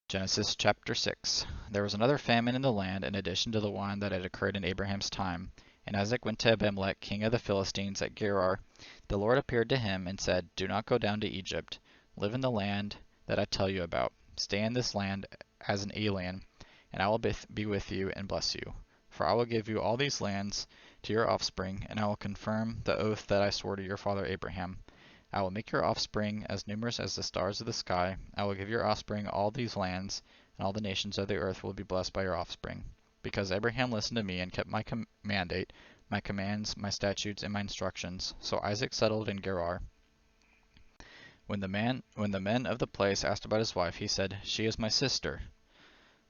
Genesis chapter 6. There was another famine in the land in addition to the one that had occurred in Abraham's time. And Isaac went to Abimelech, king of the Philistines, at Gerar. The Lord appeared to him and said, "Do not go down to Egypt. Live in the land that I tell you about. Stay in this land as an alien, and I will be with you and bless you. For I will give you all these lands to your offspring, and I will confirm the oath that I swore to your father Abraham. I will make your offspring as numerous as the stars of the sky. I will give your offspring all these lands, and all the nations of the earth will be blessed by your offspring. Because Abraham listened to me and kept my mandate, my commands, my statutes, and my instructions. So Isaac settled in Gerar. When the men of the place asked about his wife, he said, "She is my sister."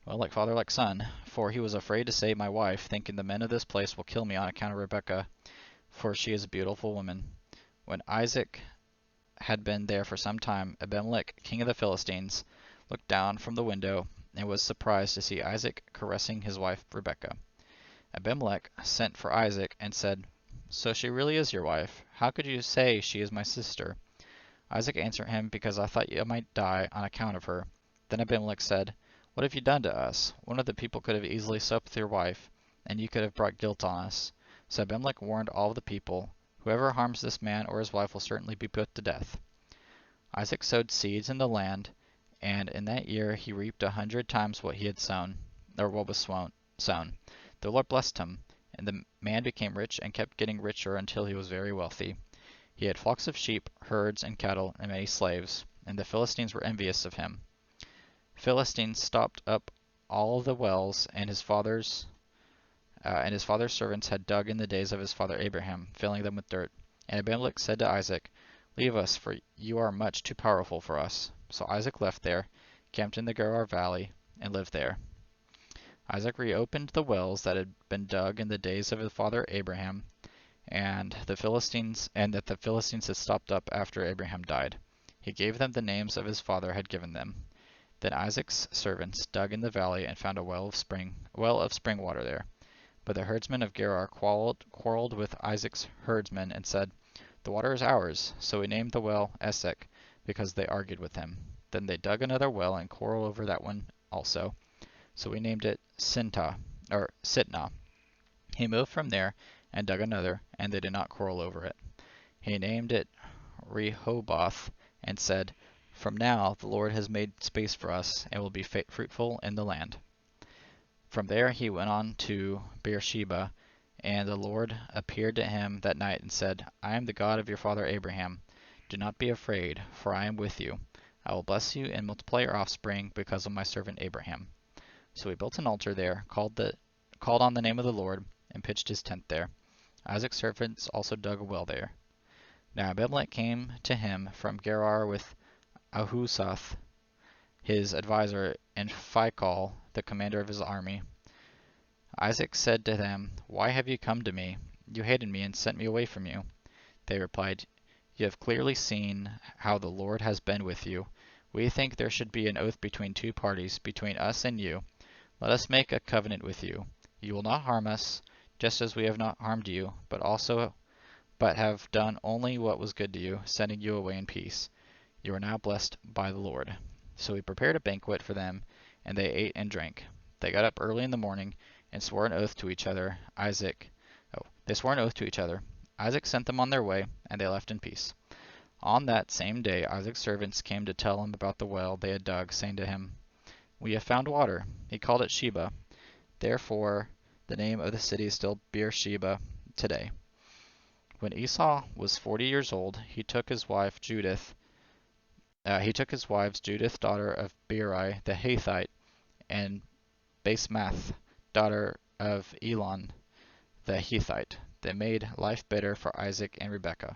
Well, like father, like son, for he was afraid to say my wife, thinking the men of this place will kill me on account of Rebekah, for she is a beautiful woman. When Isaac had been there for some time, Abimelech, king of the Philistines, looked down from the window and was surprised to see Isaac caressing his wife Rebekah. Abimelech sent for Isaac and said, "So she really is your wife? How could you say she is my sister?" Isaac answered him, "Because I thought you might die on account of her." Then Abimelech said, "What have you done to us? One of the people could have easily slept with your wife, and you could have brought guilt on us." So Abimelech warned all the people, "Whoever harms this man or his wife will certainly be put to death." Isaac sowed seeds in the land, and in that year he reaped 100 times what he had sown, or what was sown. The Lord blessed him, and the man became rich and kept getting richer until he was very wealthy. He had flocks of sheep, herds, and cattle, and many slaves, and the Philistines were envious of him. Philistines stopped up all the wells and his father's servants had dug in the days of his father Abraham, filling them with dirt. And Abimelech said to Isaac, "Leave us, for you are much too powerful for us." So Isaac left there, camped in the Gerar valley, and lived there. Isaac reopened the wells that had been dug in the days of his father Abraham, and that the Philistines had stopped up after Abraham died. He gave them the names of his father had given them. Then Isaac's servants dug in the valley and found a well of spring water there. But the herdsmen of Gerar quarreled with Isaac's herdsmen and said, "The water is ours." So he named the well Esek, because they argued with him. Then they dug another well and quarreled over that one also. So he named it Sitnah. He moved from there and dug another, and they did not quarrel over it. He named it Rehoboth, and said, "From now the Lord has made space for us, and will be fruitful in the land." From there he went on to Beersheba, and the Lord appeared to him that night and said, "I am the God of your father Abraham. Do not be afraid, for I am with you. I will bless you and multiply your offspring because of my servant Abraham." So he built an altar there, called on the name of the Lord, and pitched his tent there. Isaac's servants also dug a well there. Now Abimelech came to him from Gerar with Ahuzzath his adviser, and Phicol, the commander of his army. Isaac said to them, "Why have you come to me? You hated me and sent me away from you." They replied, "You have clearly seen how the Lord has been with you. We think there should be an oath between two parties, between us and you. Let us make a covenant with you. You will not harm us, just as we have not harmed you, but have done only what was good to you, sending you away in peace. You are now blessed by the Lord." So he prepared a banquet for them, and they ate and drank. They got up early in the morning and swore an oath to each other. They swore an oath to each other. Isaac sent them on their way, and they left in peace. On that same day Isaac's servants came to tell him about the well they had dug, saying to him, "We have found water." He called it Sheba. Therefore the name of the city is still Beersheba today. When Esau was 40 years old, he took his wives Judith, daughter of Beeri the Hittite, and Basemath, daughter of Elon the Hittite. They made life bitter for Isaac and Rebekah.